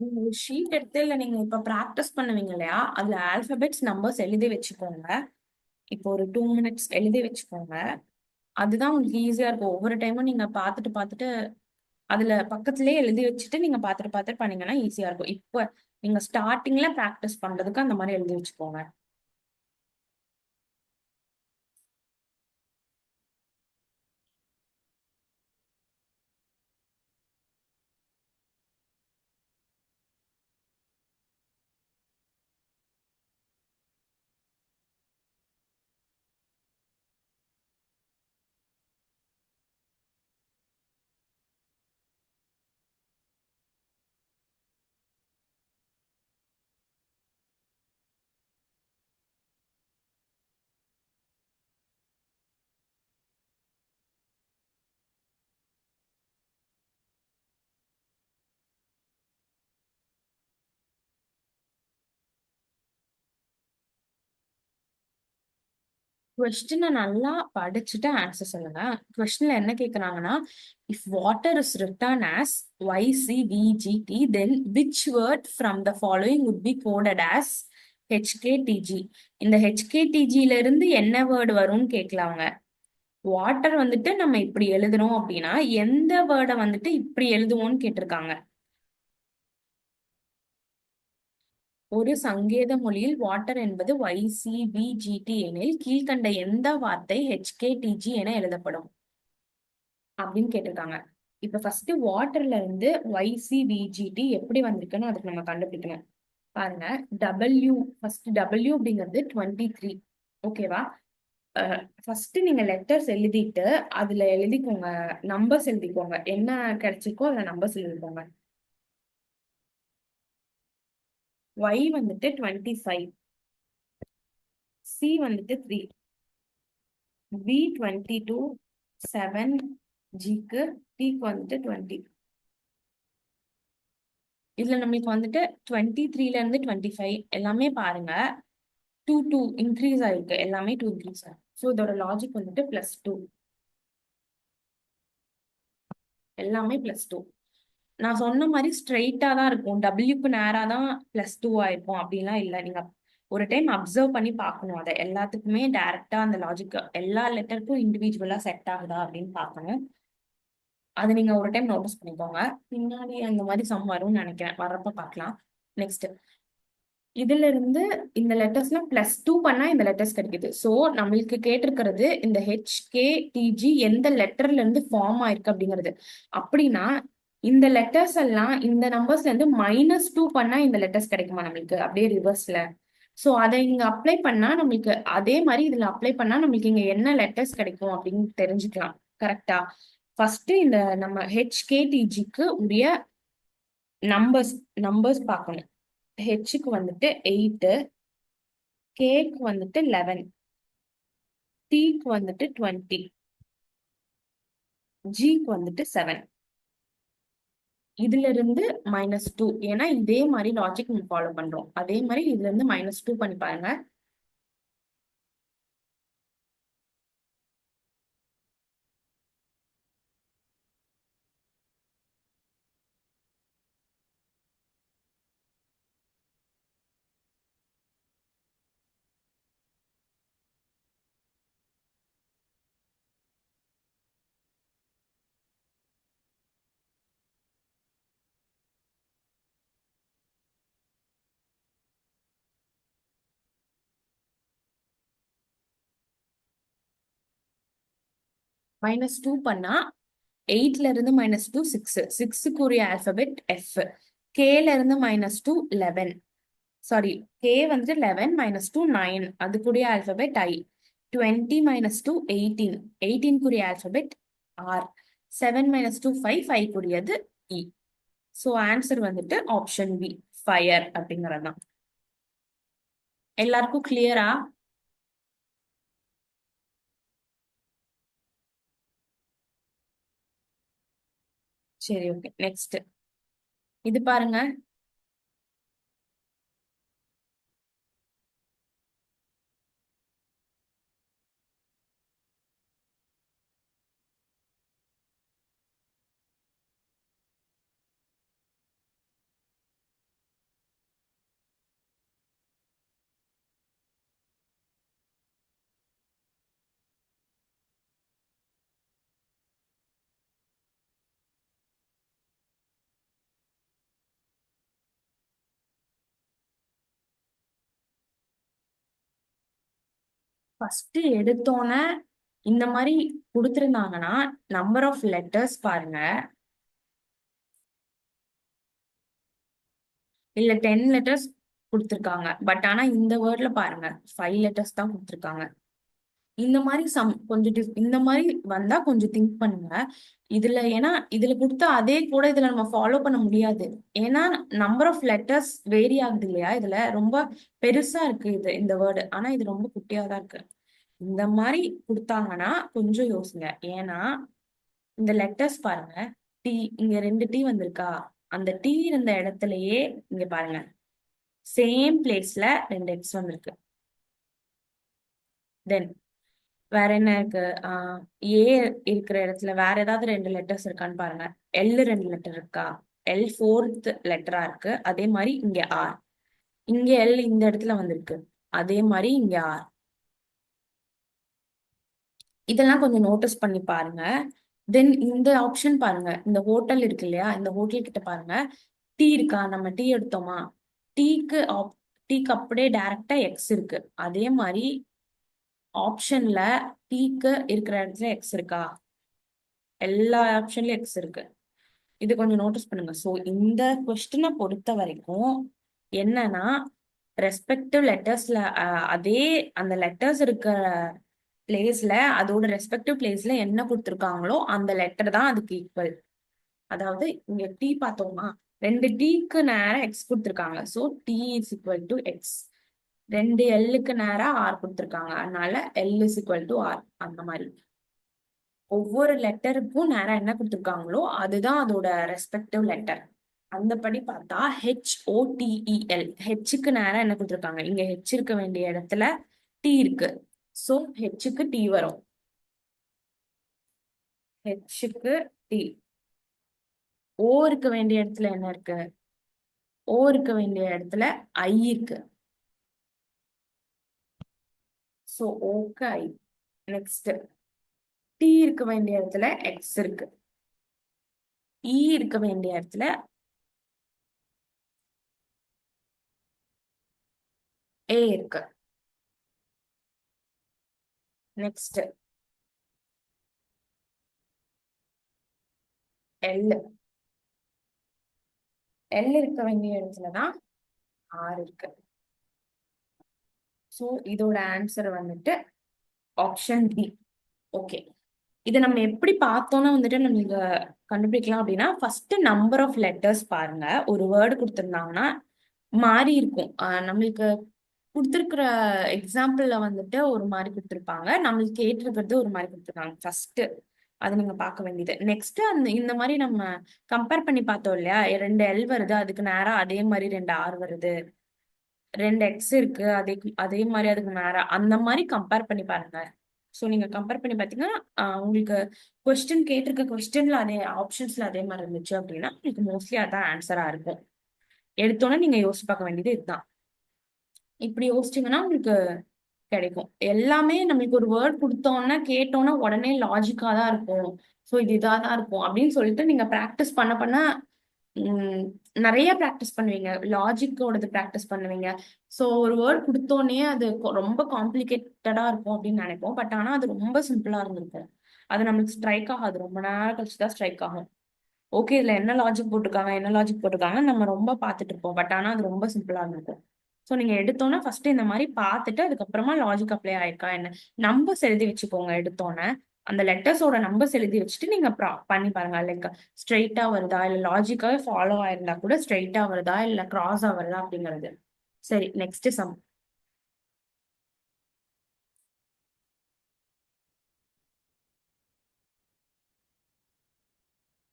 நீங்க ஒரு ஷீட் எடுத்து இல்ல நீங்க இப்ப பிராக்டிஸ் பண்ணுவீங்க இல்லையா? அதுல ஆல்பபெட்ஸ் நம்பர்ஸ் எழுதி வச்சுக்கோங்க. இப்போ ஒரு 2 மினிட்ஸ் எழுதி வச்சுக்கோங்க. அதுதான் உங்களுக்கு ஈஸியா இருக்கும். ஒவ்வொரு டைமும் நீங்க பார்த்துட்டு பார்த்துட்டு அதுல பக்கத்திலேயே எழுதி வச்சுட்டு நீங்க பார்த்துட்டு பார்த்துட்டு பண்ணீங்கன்னா ஈஸியா இருக்கும். இப்ப நீங்க ஸ்டார்டிங்ல பிராக்டிஸ் பண்றதுக்கு அந்த மாதிரி எழுதி வச்சுக்கோங்க. கொஸ்டினை நல்லா படிச்சுட்டு ஆன்சர் சொல்லுங்க. கொஸ்டின்ல என்ன கேக்குறாங்கன்னா, if water is written as YCVGT, then which word from the following would be coded as HKTG? இந்த HKTG ல இருந்து என்ன வேர்டு வரும்னு கேட்கலாங்க. வாட்டர் வந்துட்டு நம்ம இப்படி எழுதுறோம் அப்படின்னா எந்த வேர்டை வந்துட்டு இப்படி எழுதுவோம்னு கேட்டிருக்காங்க. ஒரு சங்கேத மொழியில் வாட்டர் என்பது YCVGT எனில் கீழ்க்கண்ட எந்த வார்த்தை HKTG என எழுதப்படும் அப்படின்னு கேட்டிருக்காங்க. இப்ப ஃபர்ஸ்ட் வாட்டர்ல இருந்து YCVGT எப்படி வந்திருக்குன்னு அதுக்கு நம்ம கண்டுபிடிக்கணும். பாருங்க, W ஃபர்ஸ்ட் W அப்படிங்கிறது 23. ஓகேவா? ஃபர்ஸ்ட் நீங்க லெட்டர்ஸ் எழுதிட்டு அதுல எழுதிக்கோங்க, நம்பர்ஸ் எழுதிக்கோங்க. என்ன கிடைச்சிருக்கோ அதுல நம்பர்ஸ் எழுதிக்கோங்க. Y வந்துட்டு 25, C வந்துட்டு 3, B 22, 7, Gக்கு, Tக்கு வந்துட்டு 20. இதுல நம்மளுக்கு வந்துட்டு 23ல இருந்து 25 எல்லாமே பாருங்க, டூ டூ இன்க்ரீஸ் ஆயிருக்கு. எல்லாமே டூ இன்க்ரீஸ் ஆயிருக்கு. ஸோ இதோட லாஜிக் வந்துட்டு +2. எல்லாமே +2. நான் சொன்ன மாதிரி ஸ்ட்ரெயிட்டா தான் இருக்கும். டபிள்யூக்கு நேரா தான் +2 ஆயிருக்கும் அப்படிலாம் இல்லை. நீங்க ஒரு டைம் அப்சர்வ் பண்ணி பார்க்கணும். அதை எல்லாத்துக்குமே டைரக்டா அந்த லாஜிக் எல்லா லெட்டருக்கும் இண்டிவிஜுவலா செட் ஆகுதா அப்படின்னு பார்க்கணும். அது நீங்க ஒரு டைம் நோட்டீஸ் பண்ணிக்கோங்க. பின்னாடி அந்த மாதிரி சம் வரும்னு நினைக்கிறேன். வர்றப்ப பார்க்கலாம். நெக்ஸ்ட், இதுல இருந்து இந்த லெட்டர்ஸ்ல +2 பண்ணா இந்த லெட்டர்ஸ் கிடைக்குது. சோ நம்மளுக்கு கேட்டிருக்கிறது இந்த HKTG எந்த லெட்டர்ல இருந்து ஃபார்ம் ஆயிருக்கு அப்படிங்கிறது. அப்படின்னா இந்த லெட்டர்ஸ் எல்லாம் இந்த நம்பர்ஸ்ல இருந்து -2 பண்ணா இந்த லெட்டர்ஸ் கிடைக்குமா நம்மளுக்கு அப்படியே ரிவர்ஸ்ல. சோ அதை இங்க அப்ளை பண்ணா நம்மளுக்கு அதே மாதிரி இதுல அப்ளை பண்ணா நம்மளுக்கு இங்க என்ன லெட்டர்ஸ் கிடைக்கும் அப்படின்னு தெரிஞ்சுக்கலாம். கரெக்டா? ஃபர்ஸ்ட் இந்த நம்ம HKTGக்கு உரிய நம்பர்ஸ் நம்பர்ஸ் பார்க்கணும். ஹெச்சுக்கு வந்துட்டு 8, கேக்கு வந்துட்டு 11, டீக்கு வந்துட்டு 20, ஜிக்கு வந்துட்டு 7. இதுல இருந்து -2, ஏன்னா இதே மாதிரி லாஜிக் நம்ம ஃபாலோ பண்றோம். அதே மாதிரி இதுல இருந்து -2 பண்ணி பாருங்க. -2 பண்ணா 8ல இருந்து -2 6, 6க்கு உரிய ஆல்பபெட் F. கேல இருந்து -2 11, சாரி, கே வந்துட்டு 11, -2 9, அதுக்குரிய ஆல்பபெட் I. 20 -2 18, 18 alphabet R. 7 -2 5, 5 கூடியது E. சோ ஆன்சர் வந்துட்டு ஆப்ஷன் பி, ஃபயர் அப்படிங்கறதுதான். எல்லாருக்கும் கிளியரா? சரி, ஓகே. நெக்ஸ்ட் இது பாருங்க. ஃபர்ஸ்ட் எடுத்தோன்னே இந்த மாதிரி கொடுத்துருந்தாங்கன்னா நம்பர் ஆஃப் லெட்டர்ஸ் பாருங்க. இல்ல 10 லெட்டர்ஸ் கொடுத்துருக்காங்க. பட் ஆனா இந்த வேர்ட்ல பாருங்க 5 லெட்டர்ஸ் தான் கொடுத்துருக்காங்க. இந்த மாதிரி கொஞ்சம் இந்த மாதிரி வந்தா கொஞ்சம் திங்க் பண்ணுங்க. இதுல ஏன்னா இதுல கொடுத்த அதே கூட இதுல நம்ம ஃபாலோ பண்ண முடியாது. ஏன்னா நம்பர் ஆஃப் லெட்டர்ஸ் வேரி ஆகுது இல்லையா? இதுல ரொம்ப பெருசா இருக்கு இது இந்த வேர்டு, ஆனா இது ரொம்ப குட்டியா தான் இருக்கு. இந்த மாதிரி கொடுத்தாங்கன்னா கொஞ்சம் யோசிங்க. ஏன்னா இந்த லெட்டர்ஸ் பாருங்க, டி இங்க 2 டி வந்திருக்கா? அந்த டி இருந்த இடத்துலயே இங்க பாருங்க சேம் பிளேஸ்ல 2 எக்ஸ் வந்திருக்கு. தென் வேற என்ன இருக்கு? ஏ இருக்கிற இடத்துல வேற ஏதாவது 2 லெட்டர்ஸ் இருக்கான்னு பாருங்க. எல் 2 லெட்டர் இருக்கா? எல் ஃபோர்த் லெட்டரா இருக்கு. அதே மாதிரி இங்க ஆர். இங்க எல் இந்த இடத்துல வந்திருக்கு. அதே மாதிரி இங்க ஆர். இதெல்லாம் கொஞ்சம் நோட்டீஸ் பண்ணி பாருங்க. தென் இந்த ஆப்ஷன் பாருங்க, இந்த ஹோட்டல் இருக்கு இல்லையா? இந்த ஹோட்டல் கிட்ட பாருங்க டீ இருக்கா? நம்ம டீ எடுத்தோமா? டீக்கு டீக்கு அப்படியே டைரக்டா எக்ஸ் இருக்கு. அதே மாதிரி ஆப்ஷன்ல டீக்கு இருக்கிற இடத்துல எக்ஸ் இருக்கா? எல்லா ஆப்ஷன்லயும் எக்ஸ் இருக்கு. இது கொஞ்சம் நோட்டீஸ் பண்ணுங்க. ஸோ இந்த கொஸ்டினை பொறுத்த வரைக்கும் என்னன்னா ரெஸ்பெக்டிவ் லெட்டர்ஸ்ல அதே அந்த லெட்டர்ஸ் இருக்கிற பிளேஸ்ல அதோட ரெஸ்பெக்டிவ் பிளேஸ்ல என்ன கொடுத்துருக்காங்களோ அந்த லெட்டர் தான் அதுக்கு ஈக்குவல். அதாவது இங்க டி பார்த்தோமா, 2 டீக்கு நேரம் எக்ஸ் கொடுத்துருக்காங்க. So T is equal to X. 2 எல்லுக்கு நேரம் ஆர் கொடுத்துருக்காங்க, அதனால L is equal to R. அந்த மாதிரி ஒவ்வொரு லெட்டருக்கும் நேரம் என்ன கொடுத்துருக்காங்களோ அதுதான் அதோட ரெஸ்பெக்டிவ் லெட்டர். அந்த படி பார்த்தா HOTEL, ஹெச்சுக்கு நேரம் என்ன கொடுத்துருக்காங்க? இங்க ஹெச் இருக்க வேண்டிய இடத்துல டி இருக்கு. ஸோ ஹெச்சுக்கு டி வரும். ஹெச்சுக்கு டி. ஓ இருக்க வேண்டிய இடத்துல என்ன இருக்கு? ஓ இருக்க வேண்டிய இடத்துல ஐ இருக்கு. ஸோ ஓக்கு ஐ. நெக்ஸ்ட் டி இருக்க வேண்டிய இடத்துல எக்ஸ் இருக்கு. இ இருக்க வேண்டிய இடத்துல ஏ இருக்கு. Next L. எல் இருக்க வேண்டிய இடத்துலதான் ஆர் இருக்கு. ஸோ இதோட ஆன்சர் வந்துட்டு ஆப்ஷன் பி. ஓகே, இதை நம்ம எப்படி பார்த்தோம்னா வந்துட்டு நம்மளுக்கு கண்டுபிடிக்கலாம் அப்படின்னா ஃபர்ஸ்ட் நம்பர் ஆஃப் லெட்டர்ஸ் பாருங்க. ஒரு வேர்டு கொடுத்துருந்தாங்கன்னா மாறி இருக்கும். நம்மளுக்கு கொடுத்துருக்குற எக்ஸாம்பிள்ல வந்துட்டு ஒரு மாதிரி கொடுத்துருப்பாங்க, நம்மளுக்கு கேட்டிருக்கிறது ஒரு மாதிரி கொடுத்துருக்காங்க. ஃபர்ஸ்ட் அது நீங்க பார்க்க வேண்டியது. நெக்ஸ்ட் அந்த இந்த மாதிரி நம்ம கம்பேர் பண்ணி பார்த்தோம் இல்லையா? 2 எல் வருது, அதுக்கு நேரா அதே மாதிரி 2 ஆர் வருது. 2 எக்ஸ் இருக்கு, அதே அதே மாதிரி அதுக்கு நேரா அந்த மாதிரி கம்பேர் பண்ணி பாருங்க. ஸோ நீங்க கம்பேர் பண்ணி பார்த்தீங்கன்னா உங்களுக்கு கொஸ்டின் கேட்டிருக்க கொஸ்டின்ல அதே ஆப்ஷன்ஸ்ல அதே மாதிரி இருந்துச்சு அப்படின்னா உங்களுக்கு மோஸ்ட்லி அதான் ஆன்சரா இருக்கும். எடுத்தோன்னே நீங்க யோசிச்சு பார்க்க வேண்டியது இதுதான். இப்படி யோசிச்சீங்கன்னா உங்களுக்கு கிடைக்கும். எல்லாமே நம்மளுக்கு ஒரு வேர்ட் கொடுத்தோன்னே கேட்டோன்னே உடனே லாஜிக்கா தான் இருக்கும். ஸோ இது இதாக தான் இருக்கும் அப்படின்னு சொல்லிட்டு நீங்க ப்ராக்டிஸ் பண்ண பண்ண உம் நிறைய ப்ராக்டிஸ் பண்ணுவீங்க. லாஜிக்கோடது ப்ராக்டிஸ் பண்ணுவீங்க. ஸோ ஒரு வேர்ட் கொடுத்தோன்னே அது ரொம்ப காம்ப்ளிகேட்டடா இருக்கும் அப்படின்னு நினைப்போம். பட் ஆனா அது ரொம்ப சிம்பிளா இருந்திருக்கும். அது நம்மளுக்கு ஸ்ட்ரைக் ஆகாது. ரொம்ப நேரம் கழிச்சு தான் ஸ்ட்ரைக் ஆகும். ஓகே, இதுல என்ன லாஜிக் போட்டிருக்காங்க, என்ன லாஜிக் போட்டிருக்காங்க நம்ம ரொம்ப பார்த்துட்டு இருப்போம். பட் ஆனா அது ரொம்ப சிம்பிளா இருந்திருக்கும். ஸோ நீங்க எடுத்தோன்னே ஃபர்ஸ்ட் இந்த மாதிரி பார்த்துட்டு அதுக்கப்புறமா லாஜிக் அப்ளை ஆயிருக்கா என்ன நம்பர்ஸ் எழுதி வச்சுக்கோங்க. எடுத்தோன்னே அந்த லெட்டர்ஸோட நம்பர்ஸ் எழுதி வச்சுட்டு நீங்க பண்ணி பாருங்க. லைக் ஸ்ட்ரெயிட்டா வருதா, இல்ல லாஜிக்காவே ஃபாலோ ஆயிருந்தா கூட ஸ்ட்ரெயிட்டா வருதா இல்ல கிராஸா வருதா அப்படிங்கிறது. சரி, நெக்ஸ்ட் சம்.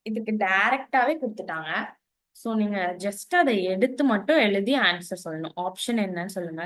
இதுக்கு டைரக்டாவே கொடுத்துட்டாங்க. ஸோ நீங்க ஜஸ்ட் அதை எடுத்து மட்டும் எழுதி ஆன்சர் சொல்லணும். ஆப்ஷன் என்னன்னு சொல்லுங்க.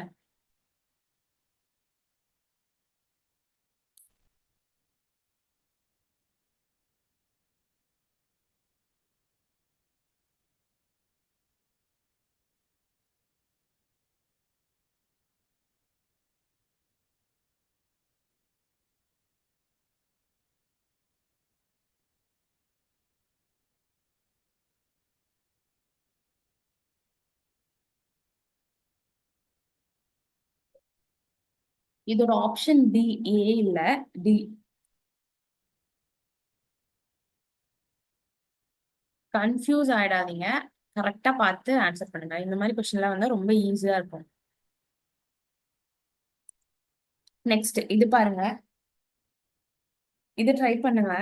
இதோட ஆப்ஷன் டி, ஏ இல்ல டி. கன்ஃபியூஸ் ஆயிடாதீங்க, கரெக்டா பார்த்து ஆன்சர் பண்ணுங்க. இந்த மாதிரி கொஸ்டின்லாம் வந்து ரொம்ப ஈஸியா இருக்கும். நெக்ஸ்ட் இது பாருங்க, இது ட்ரை பண்ணுங்க.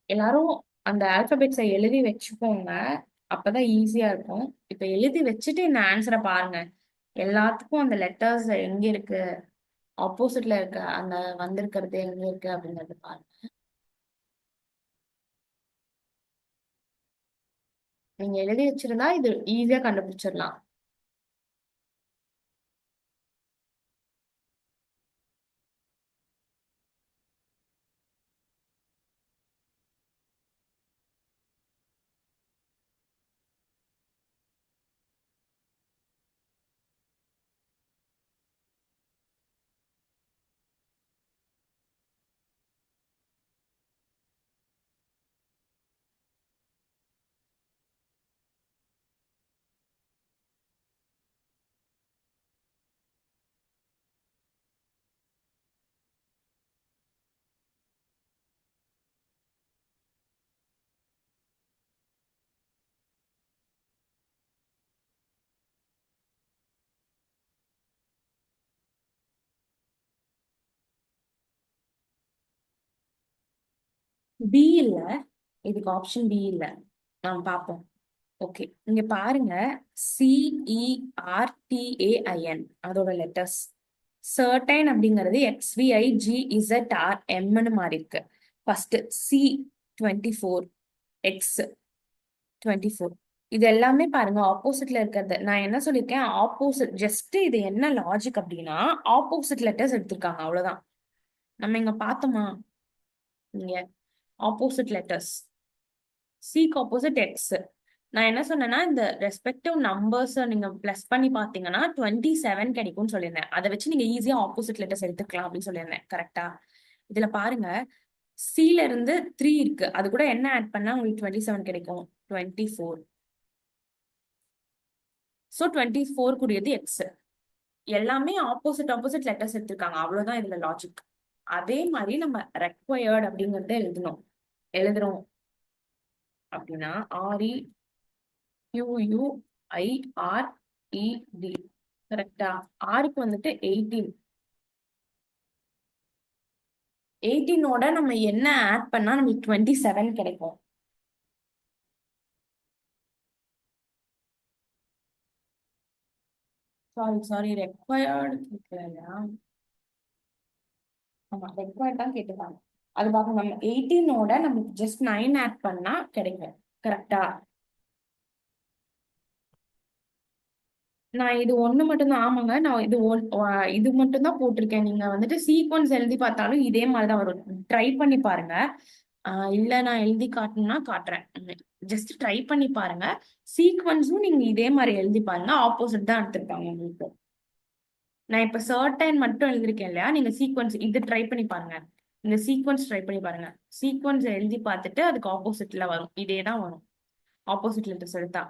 எல்லாரும் அந்த ஆல்பபெட்ஸை எழுதி வச்சுக்கோங்க, அப்பதான் ஈஸியா இருக்கும். இப்ப எழுதி வச்சுட்டு இந்த ஆன்சரை பாருங்க. எல்லாத்துக்கும் அந்த லெட்டர்ஸ் எங்க இருக்கு, ஆப்போசிட்ல இருக்க அந்த வந்திருக்கிறது எங்க இருக்கு அப்படிங்கறது பாருங்க. நீங்க எழுதி வச்சிருந்தா இது ஈஸியா கண்டுபிடிச்சிடலாம். பி இல்ல, இதுக்கு ஆப்ஷன் பி இல்ல. நாம் பார்ப்போம். ஓகே, இங்க பாருங்க, CERTAIN அதோட லெட்டர்ஸ். சர்டைன் அப்படிங்கிறது XVIGZRMன்னு மாறி இருக்கு. ஃபர்ஸ்ட் C24, X24, இது எல்லாமே பாருங்க ஆப்போசிட்ல இருக்கிறது. நான் என்ன சொல்லியிருக்கேன், ஆப்போசிட். ஜஸ்ட் இது என்ன லாஜிக் அப்படின்னா, ஆப்போசிட் லெட்டர்ஸ் எடுத்திருக்காங்க, அவ்வளவுதான். நம்ம இங்க பார்த்தோமா, இங்க ஆப்போசிட் லெட்டர்ஸ், சிக்கு ஆப்போசிட் எக்ஸ். நான் என்ன சொன்னேன்னா, இந்த ரெஸ்பெக்டிவ் நம்பர்ஸ் நீங்க பிளஸ் பண்ணி பாத்தீங்கன்னா 27 கிடைக்கும்னு சொல்லியிருந்தேன். அதை வச்சு நீங்க ஈஸியா ஆப்போசிட் லெட்டர்ஸ் எடுத்துக்கலாம் அப்படின்னு சொல்லியிருந்தேன். கரெக்டா? இதுல பாருங்க, சில இருந்து 3 இருக்கு, அது கூட என்ன ஆட் பண்ணா உங்களுக்கு 27 கிடைக்கும்? 24. சோ 24 கூடியது எக்ஸ். எல்லாமே ஆப்போசிட் ஆப்போசிட் லெட்டர்ஸ் எடுத்திருக்காங்க, அவ்வளவுதான் இதுல லாஜிக். அதே மாதிரி நம்ம ரெக்வயர்ட் அப்படிங்கறத எழுதுறோம் அப்படின்னா REQUIRED. கரெக்டா? ஆருக்கு வந்துட்டு 18. 18ஓட நம்ம என்ன ஆட் பண்ணா நமக்கு 27 கிடைக்கும்? சாரி, ரெக்வயர்டு கேட்கலையா? ஆமா, ரெக்வயர்ட் தான் கேட்டுருக்காங்க. அது பார்க்க நம்ம 18ஓட நமக்கு ஜஸ்ட் 9 ஆட் பண்ணா கிடைக்கும். கரெக்டா? நான் இது ஒண்ணு மட்டும்தான். ஆமாங்க, நான் இது மட்டும் தான் போட்டிருக்கேன். நீங்க வந்துட்டு சீக்வன்ஸ் எழுதி பார்த்தாலும் இதே மாதிரிதான் வரும். ட்ரை பண்ணி பாருங்க. இல்ல நான் எழுதி காட்டணும்னா காட்டுறேன். ஜஸ்ட் ட்ரை பண்ணி பாருங்க. சீக்வன்ஸும் நீங்க இதே மாதிரி எழுதி பாருங்க, ஆப்போசிட் தான் எடுத்திருப்பாங்க உங்களுக்கு. நான் இப்ப சர்டைன் மட்டும் எழுதிருக்கேன் இல்லையா, நீங்க சீக்வன்ஸ் இது ட்ரை பண்ணி பாருங்க. இந்த சீக்வன்ஸ் ட்ரை பண்ணி பாருங்க. சீக்வன்ஸ் எழுதி பார்த்துட்டு அதுக்கு ஆப்போசிட்ல வரும், இதே தான் வரும். ஆப்போசிட் லெட்டர்ஸ் எடுத்தா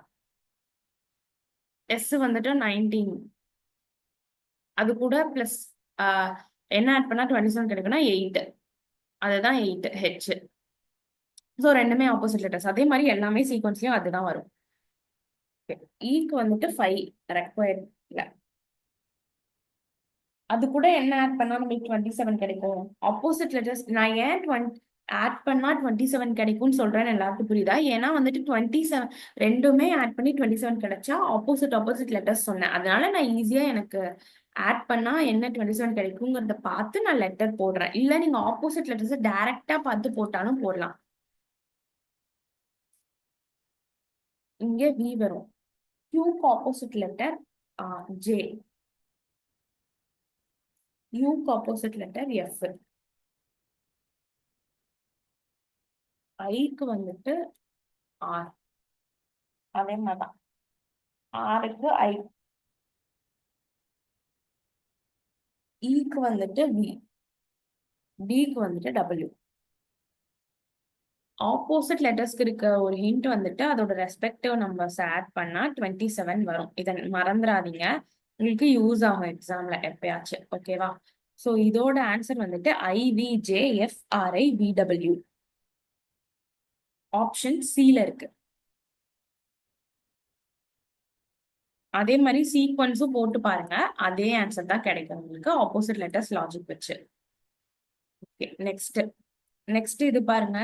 எஸ் வந்துட்டு 19, அது கூட பிளஸ் என்ன ஆட் பண்ணா 27 கிடைக்கும்னா 8. அதுதான் 8 ஹெச். ஸோ ரெண்டுமே ஆப்போசிட் லெட்டர்ஸ். அதே மாதிரி எல்லாமே சீக்வன்ஸ்லயும் அதுதான் வரும். ஈக்கு வந்துட்டு 5 ரெக்வயர்ட் இல்ல, அது கூட என்ன ஆட் பண்ணா நமக்கு 27 கிடைக்கும்? Opposite letters. நான் ஏன் ஆட் பண்ணா 27 கிடைக்கும்னு சொல்றேன்னு எல்லாருக்கும் புரியுதா? ஏன்னா வந்துட்டு 27 ரெண்டுமே ஆட் பண்ணி 27 கிடைச்சா ஆப்போசிட் ஆப்போசிட் லெட்டர்ஸ் சொன்னேன். அதனால நான் ஈஸியா எனக்கு ஆட் பண்ணா என்ன 27 கிடைக்குங்கிறத பார்த்து நான் லெட்டர் போடுறேன். இல்ல நீங்க ஆப்போசிட் லெட்டர்ஸ் டைரக்டா பார்த்து போட்டாலும் போடலாம். இங்க வி வரும். யூக்கு ஆப்போசிட் லெட்டர் ஜே. யூக்கு ஆப்போசிட் லெட்டர் எஃப். ஐக்கு வந்துட்டு ஆர். அதே மாதிரிதான். ஆருக்கு ஐ. ஈக்கு வந்துட்டு வி. டிக்கு வந்துட்டு டபிள்யூ. ஆப்போசிட் லெட்டர்ஸ்க்கு இருக்க ஒரு ஹிண்ட் வந்துட்டு அதோட ரெஸ்பெக்டிவ் நம்பர்ஸ் ஆட் பண்ணா 27 வரும். இதை மறந்துடாதீங்க. உங்களுக்கு யூஸ் ஆகும் எக்ஸாம்ல எப்பயாச்சும். ஓகேவா? ஸோ இதோட ஆன்சர் வந்துட்டு IVJFRIVW. ஆப்ஷன் சில இருக்கு. அதே மாதிரி சீக்வன்ஸும் போட்டு பாருங்க. அதே ஆன்சர் தான் கிடைக்கும் உங்களுக்கு ஆப்போசிட் லெட்டர்ஸ் லாஜிக் வச்சு. Okay, next. நெக்ஸ்ட் இது பாருங்க.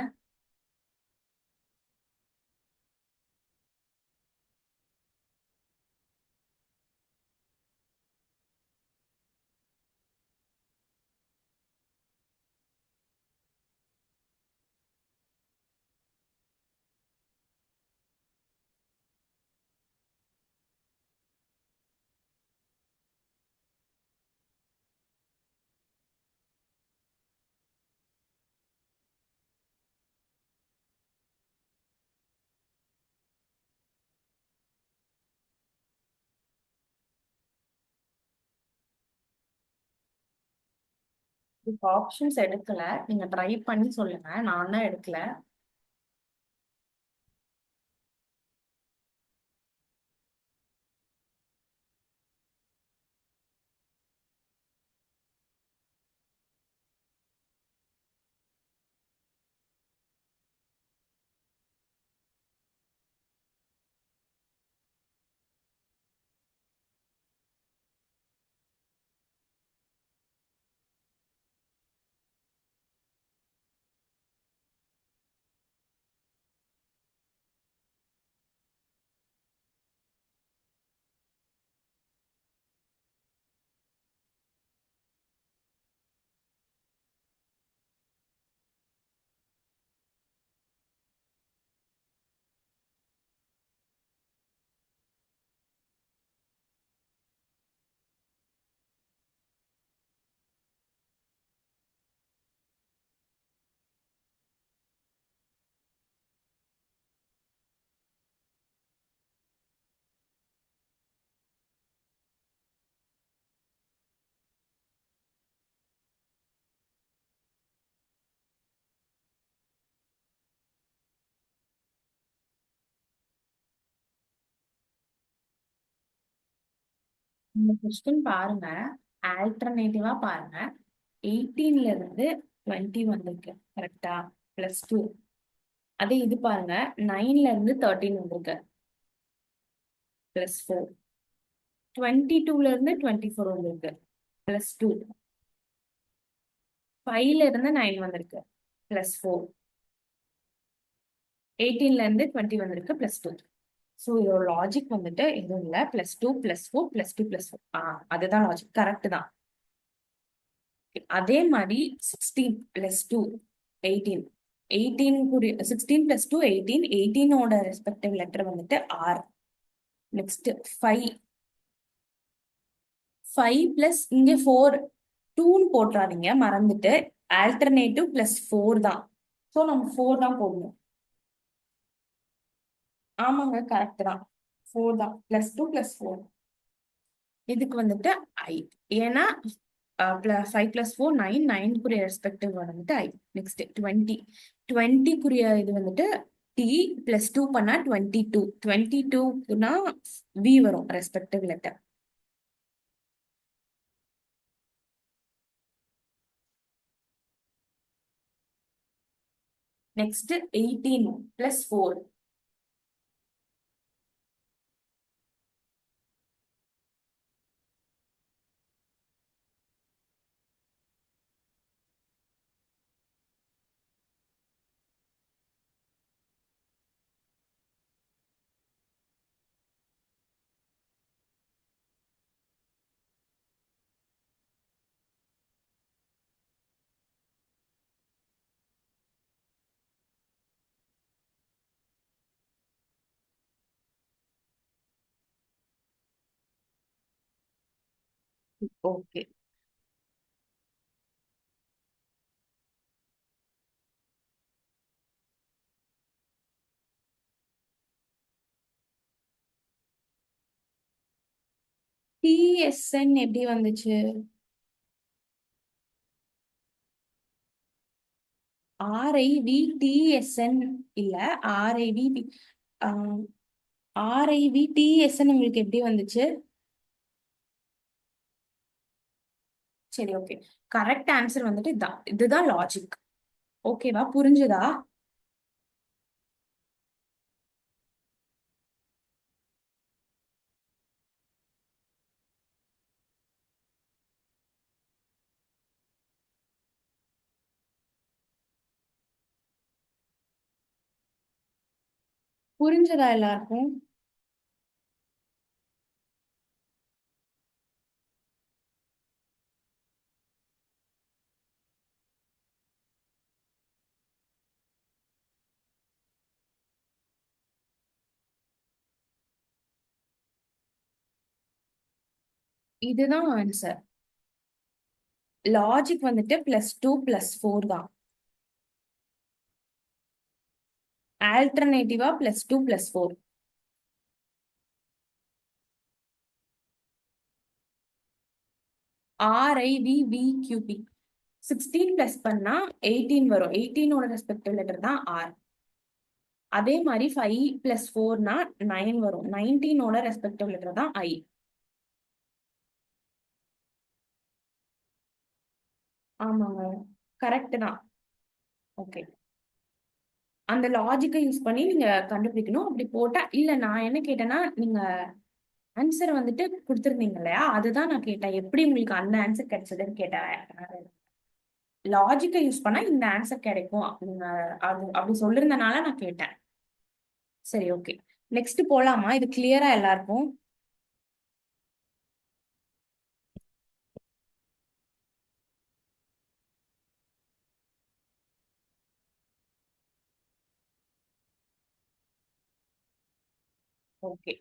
இப்போ ஆப்ஷன்ஸ் எடுக்கல, நீங்க ட்ரை பண்ணி சொல்லுங்க. நான் தான் எடுக்கல. இந்த கொஸ்டின் பாருங்க, ஆல்டர்னேட்டிவா பாருங்க. 18ல இருந்து 20 வந்திருக்கு, கரெக்டா? +2. அதே இது பாருங்க, 9ல இருந்து 13 வந்திருக்கு, +4. 22ல இருந்து 24 வந்திருக்கு, +2. 5ல இருந்து 9 வந்திருக்கு, +4. 18ல இருந்து 20 வந்திருக்கு, +2. ஸோ இதோட லாஜிக் வந்துட்டு எதுவும் இல்லை. +2 +4 +2 +4. அதுதான் லாஜிக், கரெக்ட் தான். அதே மாதிரி 16 +2 18. 16 + 2 18. 18ஓட ரெஸ்பெக்டிவ் லெட்டர் வந்துட்டு ஆர். நெக்ஸ்ட் 5. 5 பிளஸ் இங்க 4. 2ன்னு போட்டுறாதீங்க மறந்துட்டு. ஆல்டர்னேட்டிவ் +4 தான். ஸோ நம்ம 4 தான் போடணும். ஆமாங்க, கரெக்ட் தான். 4 தான். +2 +4. இதுக்கு வந்துட்டு ஐ. ஏன்னா 5 + 4 9. 9க்குரிய ரெஸ்பெக்டிவ் வந்துட்டு ஐ. நெக்ஸ்ட் 20. 20க்குரிய இது வந்துட்டு டி. +2 பண்ணா 22. 22க்குனா வி வரும் respective letter. Next 18 + 4. Okay. TSN எப்படி வந்துச்சு? RIVTSN இல்ல, RIV RIVTSN உங்களுக்கு எப்படி வந்துச்சு? சரி, ஓகே. கரெக்ட் ஆன்சர் வந்துட்டு இதான். இதுதான் லாஜிக். ஓகேவா? புரிஞ்சுதா? புரிஞ்சதா எல்லாருக்கும்? இதுதான் ஆன்சர். லாஜிக் வந்துட்டு +2 +4 தான். ஆல்டர்னேட்டிவா +2 +4. RIVVQP 16 பிளஸ் பண்ணா 18 வரும். 18ஓட ரெஸ்பெக்டிவ் லெட்டர் தான் R. அதே மாதிரி 5 + 4னா 9 வரும். 19ஓட ரெஸ்பெக்டிவ் லெட்டர் தான் I. ஆமாங்க, கரெக்ட் தான். ஓகே. அந்த லாஜிக்கை யூஸ் பண்ணி நீங்க கண்டுபிடிக்கணும். அப்படி போட்டா இல்ல, நான் என்ன கேட்டேன்னா, நீங்க ஆன்சர் வந்துட்டு குடுத்திருந்தீங்க இல்லையா? அதுதான் நான் கேட்டேன். எப்படி உங்களுக்கு அந்த ஆன்சர் கிடைச்சதுன்னு கேட்டேன். லாஜிக்கை யூஸ் பண்ணா இந்த ஆன்சர் கிடைக்கும். நீங்க அது அப்படி சொல்லிருந்தனால நான் கேட்டேன். சரி, ஓகே. நெக்ஸ்ட் போலாமா? இது கிளியரா எல்லாருக்கும்? ஓகே.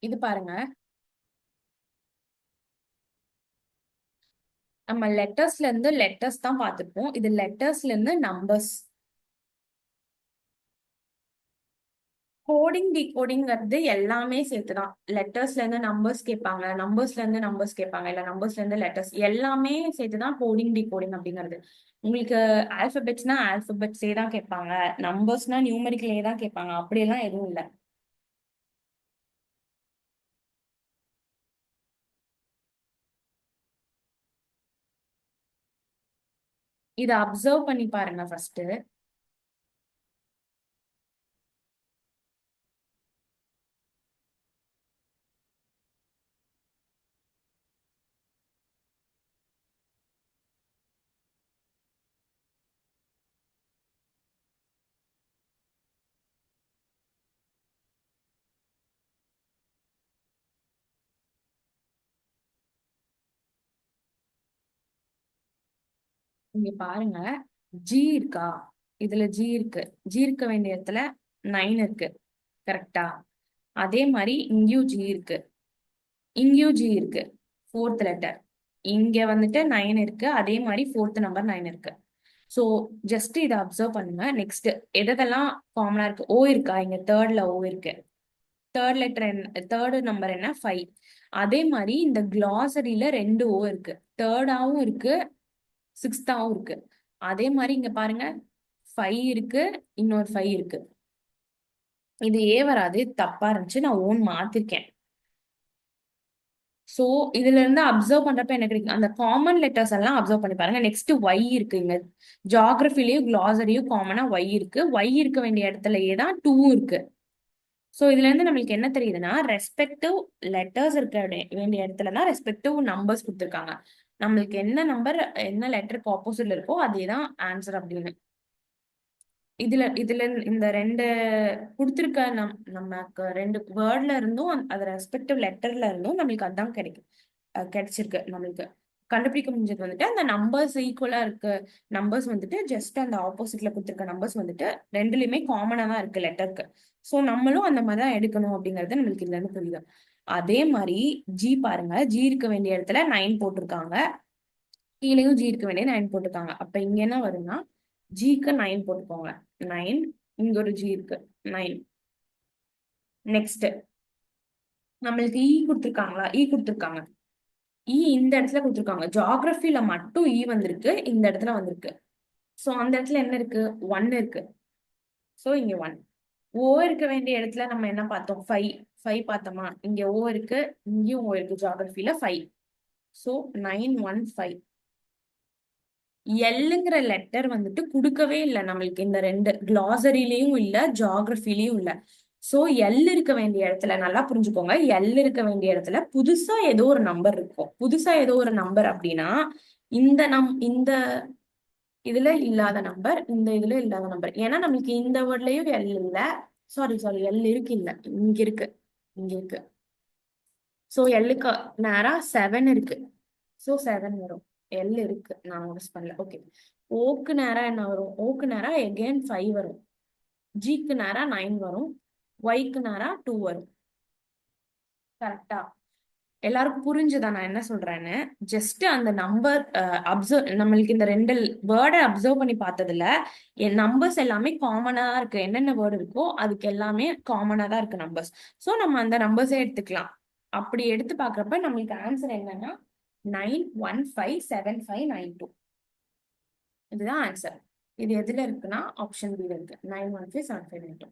இது பாருங்க. நம்ம லெட்டர்ஸ்ல இருந்து லெட்டர்ஸ் தான் பார்த்திருப்போம். இது லெட்டர்ஸ்ல இருந்து நம்பர்ஸ். கோடிங் டிகோடிங்கிறது எல்லாமே சேர்த்துதான். லெட்டர்ஸ்ல இருந்து நம்பர்ஸ் கேட்பாங்க, நம்பர்ஸ்ல இருந்து நம்பர்ஸ் கேட்பாங்க, இல்ல நம்பர்ஸ்ல இருந்து லெட்டர்ஸ், எல்லாமே சேர்த்துதான் கோடிங் டிகோடிங் அப்படிங்கிறது. உங்களுக்கு ஆல்பபெட்ஸ்னா ஆல்பபெட்ஸே தான் கேட்பாங்க, நம்பர்ஸ்னா நியூமெரிக்கலே தான் கேட்பாங்க, அப்படியெல்லாம் எதுவும் இல்ல. இதை அப்சர்வ் பண்ணி பாருங்க ஃபர்ஸ்ட். இங்க பாருங்க, ஜி இருக்கா? இதுல ஜி இருக்கு. ஜி இருக்க வேண்டிய இடத்துல 9 இருக்கு. கரெக்டா? அதே மாதிரி இங்கேயும் ஜி இருக்கு, இங்கேயும் ஜி இருக்கு. ஃபோர்த் லெட்டர் இங்க வந்துட்டு 9 இருக்கு. அதே மாதிரி ஃபோர்த் நம்பர் 9 இருக்கு. சோ ஜஸ்ட் இதை அப்சர்வ் பண்ணுங்க. நெக்ஸ்ட் எதெல்லாம் காமனா இருக்கு? ஓ இருக்கா? இங்க தேர்ட்ல ஓ இருக்கு. தேர்ட் லெட்டர் தேர்ட் நம்பர் என்ன? 5. அதே மாதிரி இந்த கிளாசரியில 2 ஓ இருக்கு. தேர்டாவும் இருக்கு, சிக்ஸ்தாவும் இருக்கு. அதே மாதிரி இங்க பாருங்க, 5 இருக்கு, இன்னொரு 5 இருக்கு. இது ஏ வராது, தப்பா இருந்துச்சு, நான் ஓன் மாத்திருக்கேன். சோ இதுல இருந்து அப்சர்வ் பண்றப்ப என்ன கிடைக்கும்? அந்த காமன் லெட்டர்ஸ் எல்லாம் அப்சர்வ் பண்ணி பாருங்க. நெக்ஸ்ட் ஒய் இருக்குங்க. ஜியாகிரபிலயும் கிளாசரியும் காமனா ஒய் இருக்கு. ஒய் இருக்க வேண்டிய இடத்துலயே தான் 2 இருக்கு. சோ இதுல இருந்து நம்மளுக்கு என்ன தெரியுதுன்னா, ரெஸ்பெக்டிவ் லெட்டர்ஸ் இருக்க வேண்டிய இடத்துல தான் ரெஸ்பெக்டிவ் நம்பர்ஸ் கொடுத்துருக்காங்க. நம்மளுக்கு என்ன நம்பர் என்ன லெட்டருக்கு ஆப்போசிட்ல இருக்கோ அதேதான் ஆன்சர் அப்படின்னு. இதுல இந்த ரெண்டு கொடுத்துருக்க நமக்கு ரெண்டு வேர்ட்ல இருந்தும் அது ரெஸ்பெக்டிவ் லெட்டர்ல இருந்தும் நம்மளுக்கு அதான் கிடைக்கும். கிடைச்சிருக்கு நம்மளுக்கு. கண்டுபிடிக்க முடிஞ்சது வந்துட்டு அந்த நம்பர்ஸ் ஈக்குவலா இருக்கு. நம்பர்ஸ் வந்துட்டு ஜஸ்ட் அந்த ஆப்போசிட்ல கொடுத்துருக்க நம்பர்ஸ் வந்துட்டு ரெண்டுலயுமே காமனா தான் இருக்கு லெட்டருக்கு. சோ நம்மளும் அந்த மாதிரி தான் எடுக்கணும் அப்படிங்கறது நம்மளுக்கு இதுல இருந்து புரியுது. அதே மாதிரி ஜி பாருங்க, ஜி இருக்க வேண்டிய இடத்துல 9 போட்டிருக்காங்க, கீழேயும் ஜி இருக்க வேண்டிய 9 போட்டிருக்காங்க. அப்ப இங்க என்ன வரும்னா ஜிக்கு 9 போட்டுக்கோங்க. 9, இங்க ஒரு ஜி இருக்கு 9. நெக்ஸ்ட் நம்மளுக்கு இ கொடுத்துருக்காங்களா? இ கொடுத்துருக்காங்க. இ இந்த இடத்துல கொடுத்துருக்காங்க. ஜியோகிராஃபில மட்டும் இ வந்திருக்கு, இந்த இடத்துல வந்திருக்கு. சோ அந்த இடத்துல என்ன இருக்கு? 1 இருக்கு. சோ இங்க 1. ஓ இருக்க வேண்டிய இடத்துல நம்ம என்ன பார்த்தோம்? 5. 5 பார்த்தோமா? இங்க ஓ இருக்கு, இங்கேயும் ஓ இருக்கு. ஜியோகிராஃபில 5. சோ 9 1 5. எல்லுங்கிற லெட்டர் வந்துட்டு கொடுக்கவே இல்லை நம்மளுக்கு. இந்த ரெண்டு கிளாசரிலையும் இல்ல, ஜியோகிராஃபிலையும் இல்ல. சோ எல் இருக்க வேண்டிய இடத்துல நல்லா புரிஞ்சுக்கோங்க, எல் இருக்க வேண்டிய இடத்துல புதுசா ஏதோ ஒரு நம்பர் இருக்கும். புதுசா ஏதோ ஒரு நம்பர் அப்படின்னா இந்த இதுல இல்லாத நம்பர், இந்த இதுல இல்லாத நம்பர். ஏன்னா நம்மளுக்கு இந்த வேர்ட்லயும் எல் இல்ல. சாரி சாரி, எல் இருக்கு, இல்ல இங்க இருக்கு, இங்க இருக்கு. சோ எல்லுக்கு நேரா 7 இருக்கு. சோ 7 வரும். எல் இருக்கு, நான் நோட்டீஸ் பண்ணல. ஓகே. ஓக்கு நேரா என்ன வரும்? ஓக்கு நேரா எகெயின் 5 வரும். ஜிக்கு நேரா 9 வரும். ஒய்க்கு நேரா 2 வரும். கரெக்டா? எல்லாருக்கும் புரிஞ்சுதா நான் என்ன சொல்றேன்னு? ஜஸ்ட் அந்த நம்பர் அப்சர்வ், நம்மளுக்கு இந்த ரெண்டு வேர்டை அப்சர்வ் பண்ணி பார்த்ததுல என் நம்பர்ஸ் எல்லாமே காமனா தான் இருக்கு. என்னென்ன வேர்டு இருக்கோ அதுக்கு எல்லாமே காமனா தான் இருக்கு நம்பர்ஸ். சோ நம்ம அந்த நம்பர்ஸே எடுத்துக்கலாம். அப்படி எடுத்து பாக்குறப்ப நம்மளுக்கு ஆன்சர் என்னன்னா 9157592. இதுதான் ஆன்சர். இது எதுல இருக்குன்னா ஆப்ஷன் பி இருக்கு. 9157592.